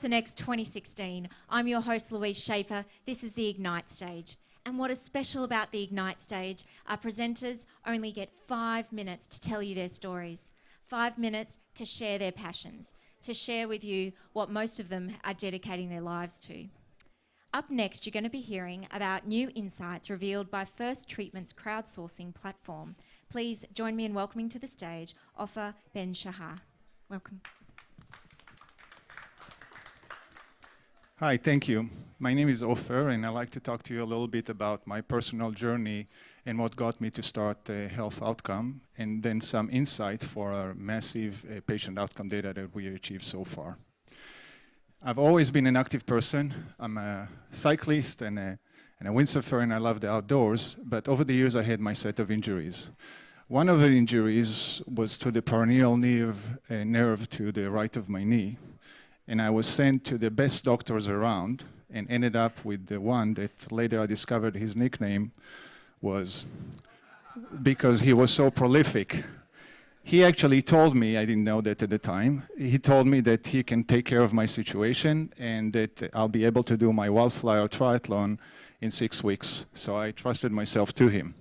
Next 2016. I'm your host, Louise Schaefer. This is the Ignite stage. And what is special about the Ignite stage, our presenters only get 5 minutes to tell you their stories, 5 minutes to share their passions, to share with you what most of them are dedicating their lives to. Up next, you're going to be hearing about new insights revealed by First Treatment's crowdsourcing platform. Please join me in welcoming to the stage Ofer Ben-Shachar. Welcome. Hi, thank you. My name is Ofer, and I'd like to talk to you a little bit about my personal journey and what got me to start Health Outcome, and then some insight for our massive patient outcome data that we achieved so far. I've always been an active person. I'm a cyclist and a windsurfer, and I love the outdoors, but over the years I had my set of injuries. One of the injuries was to the peroneal nerve to the right of my knee. And I was sent to the best doctors around and ended up with the one that later I discovered his nickname was because he was so prolific. He actually told me, I didn't know that at the time, he told me that he can take care of my situation and that I'll be able to do my wildflower triathlon in 6 weeks. So I trusted myself to him.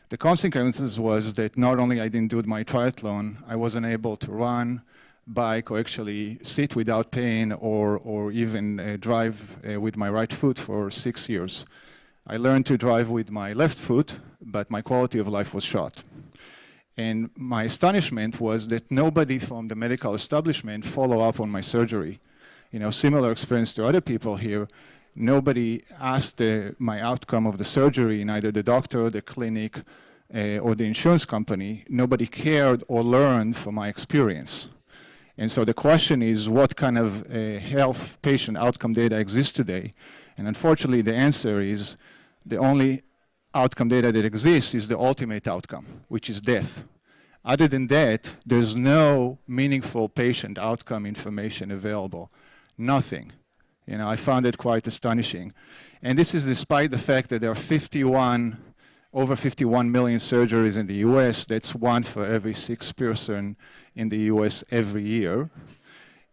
The consequences was that not only I didn't do my triathlon, I wasn't able to run, bike, or actually sit without pain or even drive with my right foot for 6 years. I learned to drive with my left foot, but my quality of life was shot. And my astonishment was that nobody from the medical establishment followed up on my surgery. You know, similar experience to other people here. Nobody asked my outcome of the surgery, neither the doctor, the clinic, or the insurance company. Nobody cared or learned from my experience. And so the question is, what kind of health patient outcome data exists today? And unfortunately, the answer is the only outcome data that exists is the ultimate outcome, which is death. Other than that, there's no meaningful patient outcome information available. Nothing. You know, I found it quite astonishing. And this is despite the fact that there are over 51 million surgeries in the US. That's 1 for every 6 person in the US every year.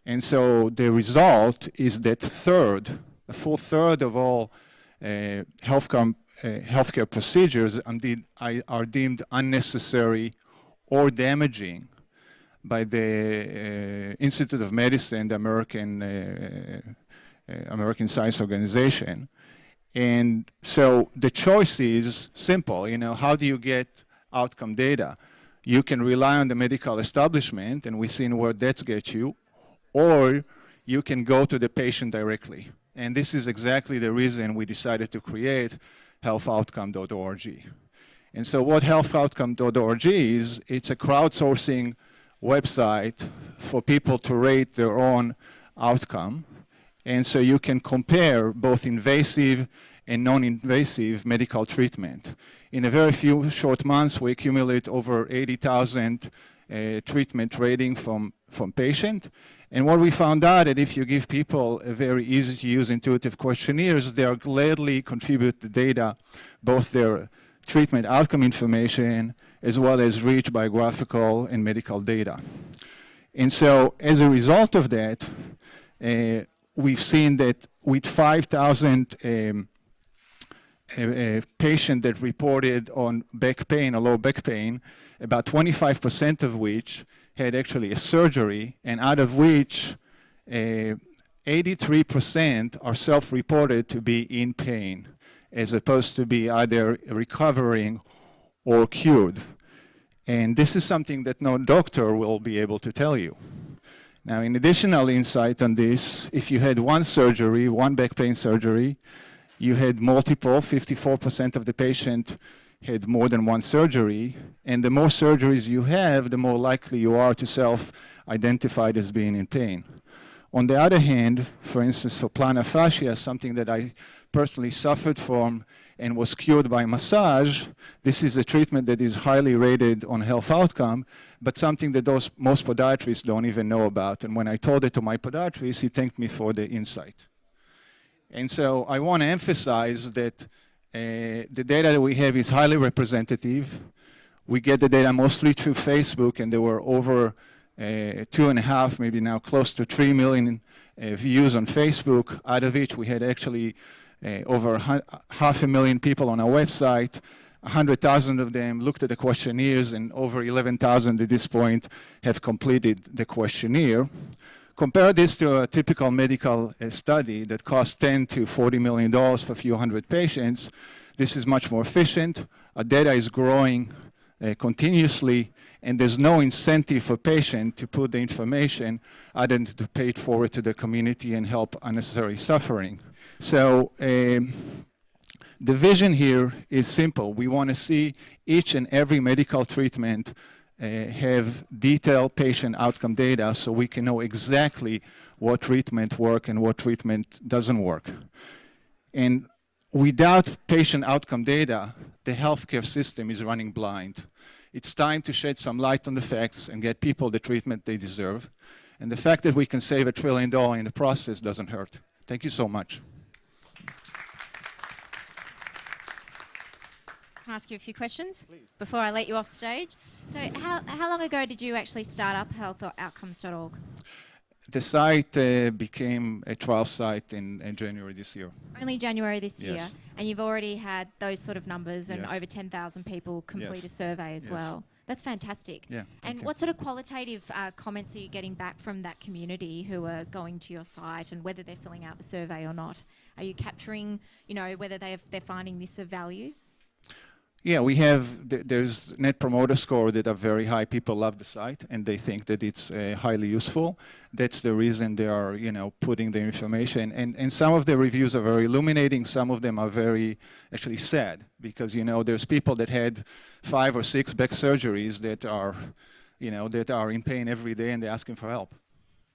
And so the result is that a full third of all healthcare procedures are deemed unnecessary or damaging by the Institute of Medicine, the American Science Organization. And so the choice is simple, you know, how do you get outcome data? You can rely on the medical establishment, and we've seen where that gets you, or you can go to the patient directly. And this is exactly the reason we decided to create healthoutcome.org. And so what healthoutcome.org is, it's a crowdsourcing website for people to rate their own outcome. And so you can compare both invasive and non-invasive medical treatment. In a very few short months, we accumulate over 80,000 treatment rating from patient. And what we found out that if you give people a very easy to use intuitive questionnaires, they'll gladly contribute the data, both their treatment outcome information, as well as rich biographical and medical data. And so as a result of that, we've seen that with 5,000 patients that reported on back pain, or low back pain, about 25% of which had actually a surgery, and out of which 83% are self-reported to be in pain, as opposed to be either recovering or cured. And this is something that no doctor will be able to tell you. Now, in additional insight on this, if you had one surgery, one back pain surgery, you had multiple, 54% of the patient had more than one surgery, and the more surgeries you have, the more likely you are to self-identify as being in pain. On the other hand, for instance, for plantar fascia, something that I personally suffered from and was cured by massage, this is a treatment that is highly rated on health outcome, but something that most podiatrists don't even know about. And when I told it to my podiatrist, he thanked me for the insight. And so I want to emphasize that the data that we have is highly representative. We get the data mostly through Facebook, and there were over 2.5, maybe now close to 3 million views on Facebook, out of which we had actually over 500,000 people on our website. 100,000 of them looked at the questionnaires, and over 11,000 at this point have completed the questionnaire. Compare this to a typical medical study that costs $10 to $40 million for a few hundred patients. This is much more efficient. Our data is growing continuously, and there's no incentive for patient to put the information other than to pay it forward to the community and help unnecessary suffering. So the vision here is simple. We want to see each and every medical treatment have detailed patient outcome data so we can know exactly what treatment works and what treatment doesn't work. And without patient outcome data, the healthcare system is running blind. It's time to shed some light on the facts and get people the treatment they deserve. And the fact that we can save $1 trillion in the process doesn't hurt. Thank you so much. Can I ask you a few questions? Please. Before I let you off stage? So how long ago did you actually start up healthoutcomes.org? The site became a trial site in January this year. Only January this year. Yes. And you've already had those sort of numbers and Yes. over 10,000 people complete Yes. a survey as Yes. well. That's fantastic. Yeah, thank And you. what sort of qualitative comments are you getting back from that community who are going to your site, and whether they're filling out the survey or not? Are you capturing, whether they're finding this of value? Yeah, we have, there's net promoter score that are very high. People love the site and they think that it's highly useful. That's the reason they are, putting the information. And some of the reviews are very illuminating. Some of them are very actually sad because, there's people that had 5 or 6 back surgeries that are, that are in pain every day and they're asking for help.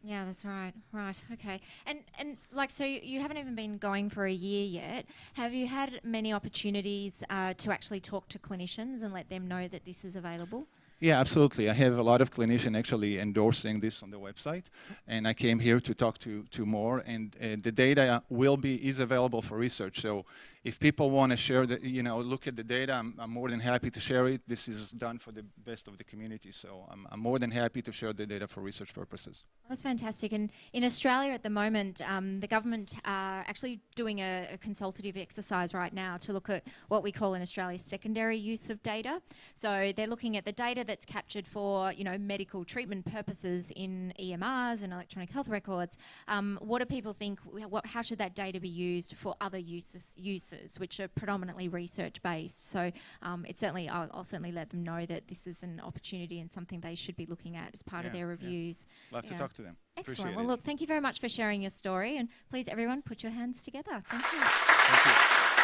Yeah, that's right. Right. Okay. And so you haven't even been going for a year yet. Have you had many opportunities to actually talk to clinicians and let them know that this is available? Yeah, absolutely. I have a lot of clinicians actually endorsing this on the website, and I came here to talk to more. And the data is available for research. So if people want to share look at the data, I'm more than happy to share it. This is done for the best of the community, so I'm more than happy to share the data for research purposes. That's fantastic. And in Australia at the moment, the government are actually doing a consultative exercise right now to look at what we call in Australia secondary use of data. So they're looking at the data that's captured for, medical treatment purposes in EMRs and electronic health records. What do people think? How should that data be used for other uses, which are predominantly research-based? So I'll certainly let them know that this is an opportunity and something they should be looking at as part of their reviews. Love to talk to them. Excellent. Appreciate Well, it. look, thank you very much for sharing your story, and please, everyone, put your hands together. Thank you. Thank you.